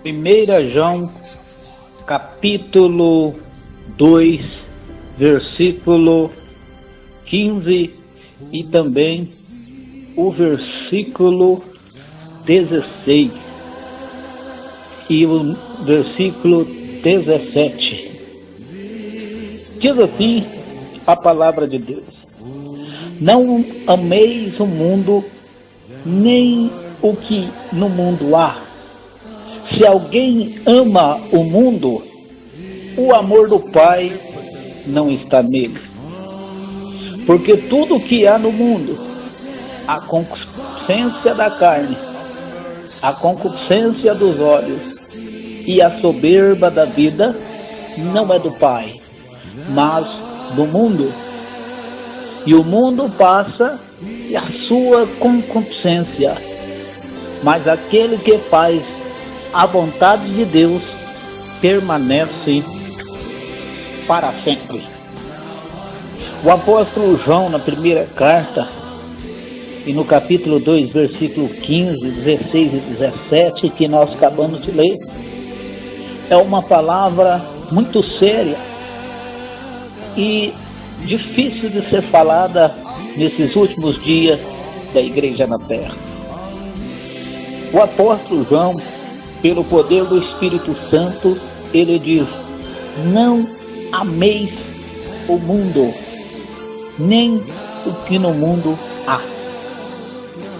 1 João, capítulo 2, versículo 15 e também o versículo 16 e o versículo 17. Diz assim a palavra de Deus: não ameis o mundo, nem o que no mundo há. Se alguém ama o mundo, o amor do Pai não está nele. Porque tudo o que há no mundo, a concupiscência da carne, a concupiscência dos olhos e a soberba da vida, não é do Pai, mas do mundo. E o mundo passa e a sua concupiscência, mas aquele que faz a vontade de Deus permanece para sempre. O apóstolo João, na primeira carta, e no capítulo 2, versículo 15, 16 e 17, que nós acabamos de ler, é uma palavra muito séria e difícil de ser falada nesses últimos dias da igreja na terra. O apóstolo João, pelo poder do Espírito Santo, ele diz: não ameis o mundo, nem o que no mundo há.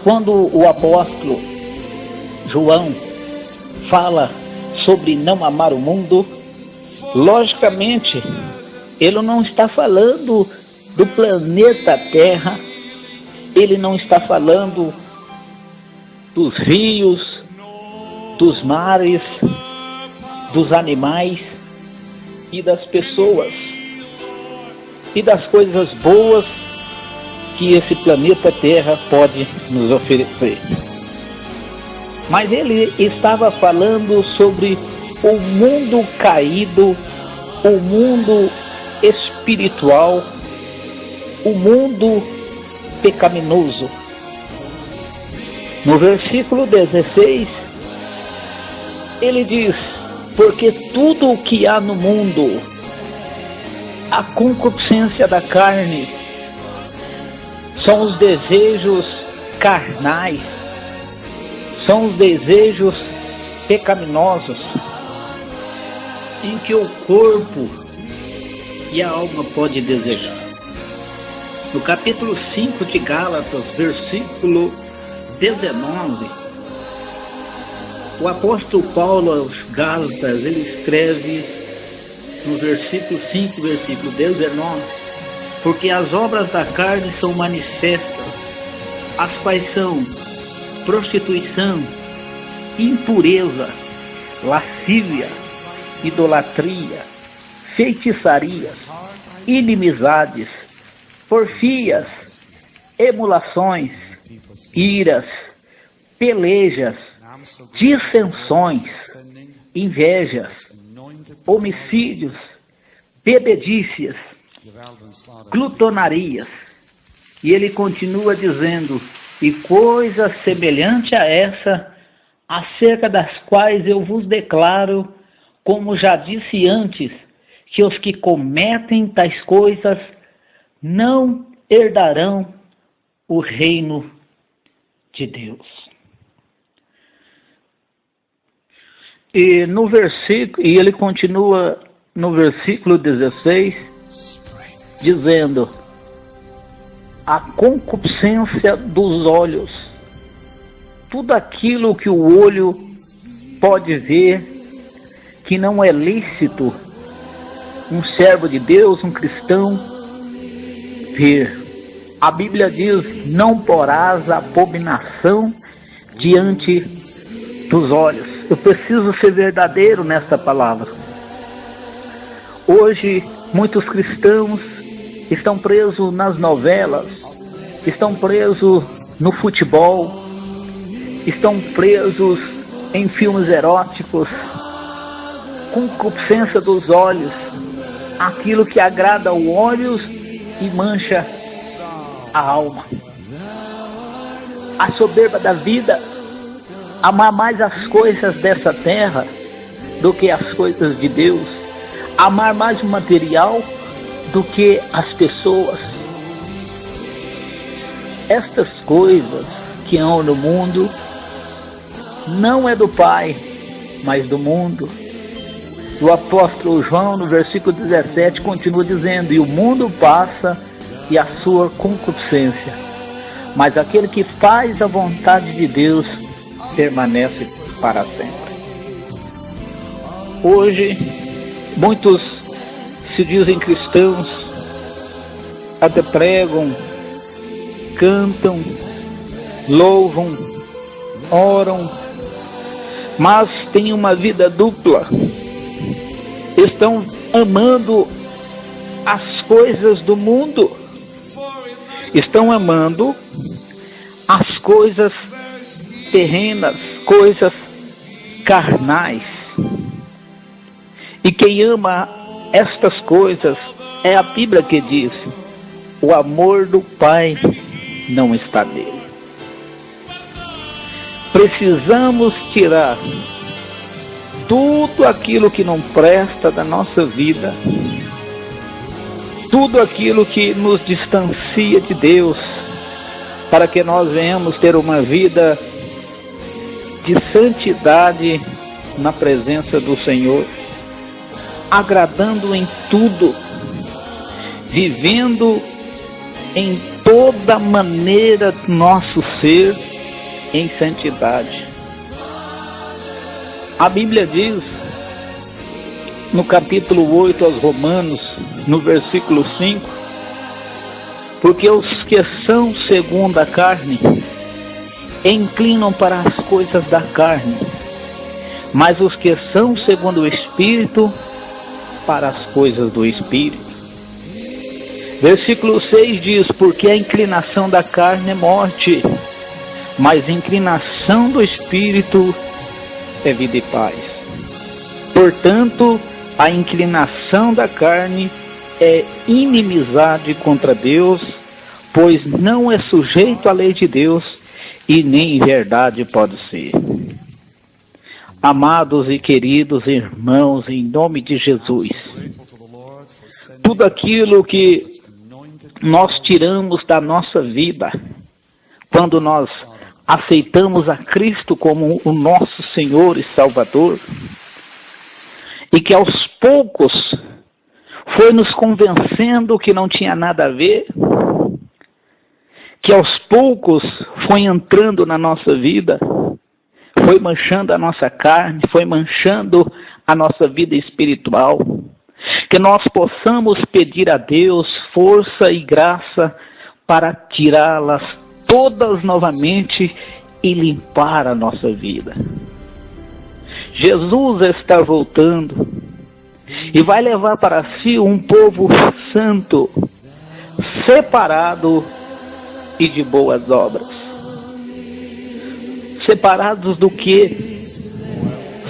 Quando o apóstolo João fala sobre não amar o mundo, logicamente, ele não está falando do planeta Terra, ele não está falando dos rios, dos mares, dos animais e das pessoas e das coisas boas que esse planeta Terra pode nos oferecer. Mas ele estava falando sobre o mundo caído, o mundo espiritual, o mundo pecaminoso. No versículo 16, ele diz: porque tudo o que há no mundo, a concupiscência da carne, são os desejos carnais, são os desejos pecaminosos, em que o corpo e a alma pode desejar. No capítulo 5 de Gálatas, versículo 19, o apóstolo Paulo aos Gálatas, ele escreve no versículo 5, versículo 19: porque as obras da carne são manifestas, as quais são prostituição, impureza, lascívia, idolatria, feitiçarias, inimizades, porfias, emulações, iras, pelejas, dissensões, invejas, homicídios, bebedícias, glutonarias. E ele continua dizendo: e coisas semelhantes a essa, acerca das quais eu vos declaro, como já disse antes, que os que cometem tais coisas não herdarão o reino de Deus. E no versículo, e ele continua no versículo 16, dizendo: a concupiscência dos olhos, tudo aquilo que o olho pode ver, que não é lícito um servo de Deus, um cristão, ver. A Bíblia diz: não porás abominação diante dos olhos. Eu preciso ser verdadeiro nessa palavra. Hoje, muitos cristãos estão presos nas novelas, estão presos no futebol, estão presos em filmes eróticos, concupiscência dos olhos, aquilo que agrada aos olhos e mancha a alma. A soberba da vida, amar mais as coisas dessa terra do que as coisas de Deus, amar mais o material do que as pessoas. Estas coisas que hão no mundo não é do Pai, mas do mundo. O apóstolo João, no versículo 17, continua dizendo: e o mundo passa e a sua concupiscência, mas aquele que faz a vontade de Deus permanece para sempre. Hoje, muitos se dizem cristãos, até pregam, cantam, louvam, oram, mas têm uma vida dupla. Estão amando as coisas do mundo, estão amando as coisas terrenas, coisas carnais. E quem ama estas coisas, é a Bíblia que diz: o amor do Pai não está nele. Precisamos tirar tudo aquilo que não presta da nossa vida, tudo aquilo que nos distancia de Deus, para que nós venhamos ter uma vida de santidade na presença do Senhor, agradando em tudo, vivendo em toda maneira nosso ser em santidade. A Bíblia diz, no capítulo 8 aos Romanos, no versículo 5, porque os que são segundo a carne inclinam para as coisas da carne, mas os que são segundo o Espírito, para as coisas do Espírito. Versículo 6 diz: porque a inclinação da carne é morte, mas a inclinação do Espírito é vida e paz. Portanto, a inclinação da carne é inimizade contra Deus, pois não é sujeito à lei de Deus e nem em verdade pode ser. Amados e queridos irmãos, em nome de Jesus, tudo aquilo que nós tiramos da nossa vida, quando nós aceitamos a Cristo como o nosso Senhor e Salvador, e que aos poucos foi nos convencendo que não tinha nada a ver, que aos poucos foi entrando na nossa vida, foi manchando a nossa carne, foi manchando a nossa vida espiritual, que nós possamos pedir a Deus força e graça para tirá-las todas novamente e limpar a nossa vida. Jesus está voltando e vai levar para si um povo santo, separado e de boas obras. Separados do quê?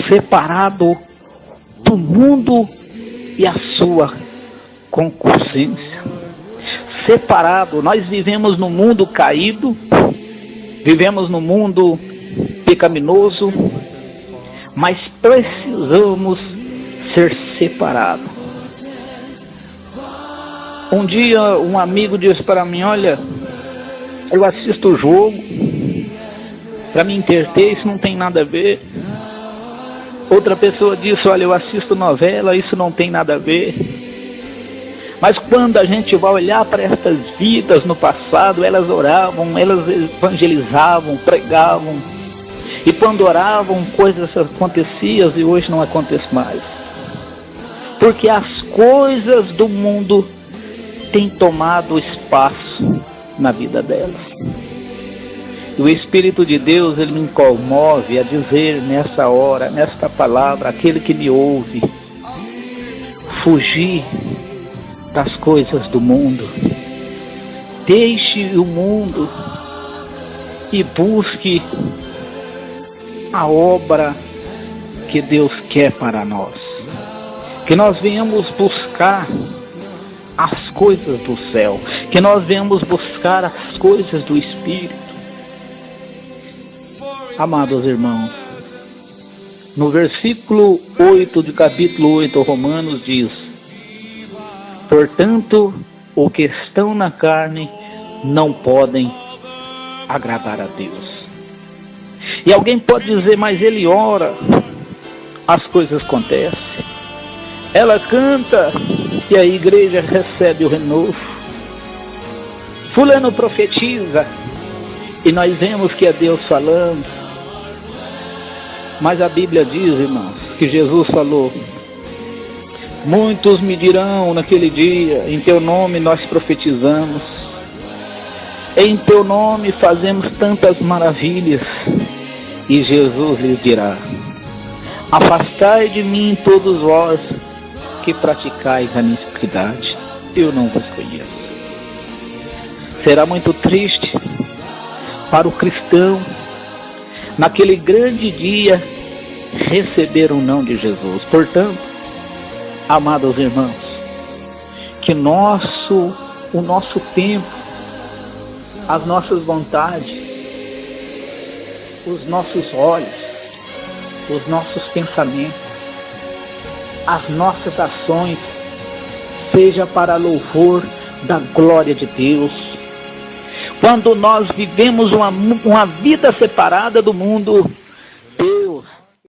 Separado do mundo e a sua concupiscência. Separado, nós vivemos no mundo caído, vivemos no mundo pecaminoso, mas precisamos ser separados. Um dia um amigo disse para mim: olha, eu assisto o jogo, para me entreter, isso não tem nada a ver. Outra pessoa disse: olha, eu assisto novela, isso não tem nada a ver. Mas quando a gente vai olhar para essas vidas no passado, elas oravam, elas evangelizavam, pregavam. E quando oravam, coisas aconteciam e hoje não acontece mais. Porque as coisas do mundo têm tomado espaço na vida delas. E o Espírito de Deus, ele me comove a dizer nessa hora, nesta palavra, aquele que me ouve, fugir das coisas do mundo. Deixe o mundo e busque a obra que Deus quer para nós. Que nós venhamos buscar as coisas do céu, que nós venhamos buscar as coisas do Espírito. Amados irmãos, no versículo 8 do capítulo 8, Romanos diz: portanto, os que estão na carne não podem agradar a Deus. E alguém pode dizer, mas ele ora, as coisas acontecem, ela canta e a igreja recebe o renovo. Fulano profetiza e nós vemos que é Deus falando. Mas a Bíblia diz, irmãos, que Jesus falou: muitos me dirão naquele dia, em teu nome nós profetizamos, em teu nome fazemos tantas maravilhas. E Jesus lhes dirá: afastai de mim todos vós que praticais a iniquidade, eu não vos conheço. Será muito triste para o cristão, naquele grande dia, receber o não de Jesus. Portanto, amados irmãos, que o nosso tempo, as nossas vontades, os nossos olhos, os nossos pensamentos, as nossas ações, seja para louvor da glória de Deus. Quando nós vivemos uma vida separada do mundo,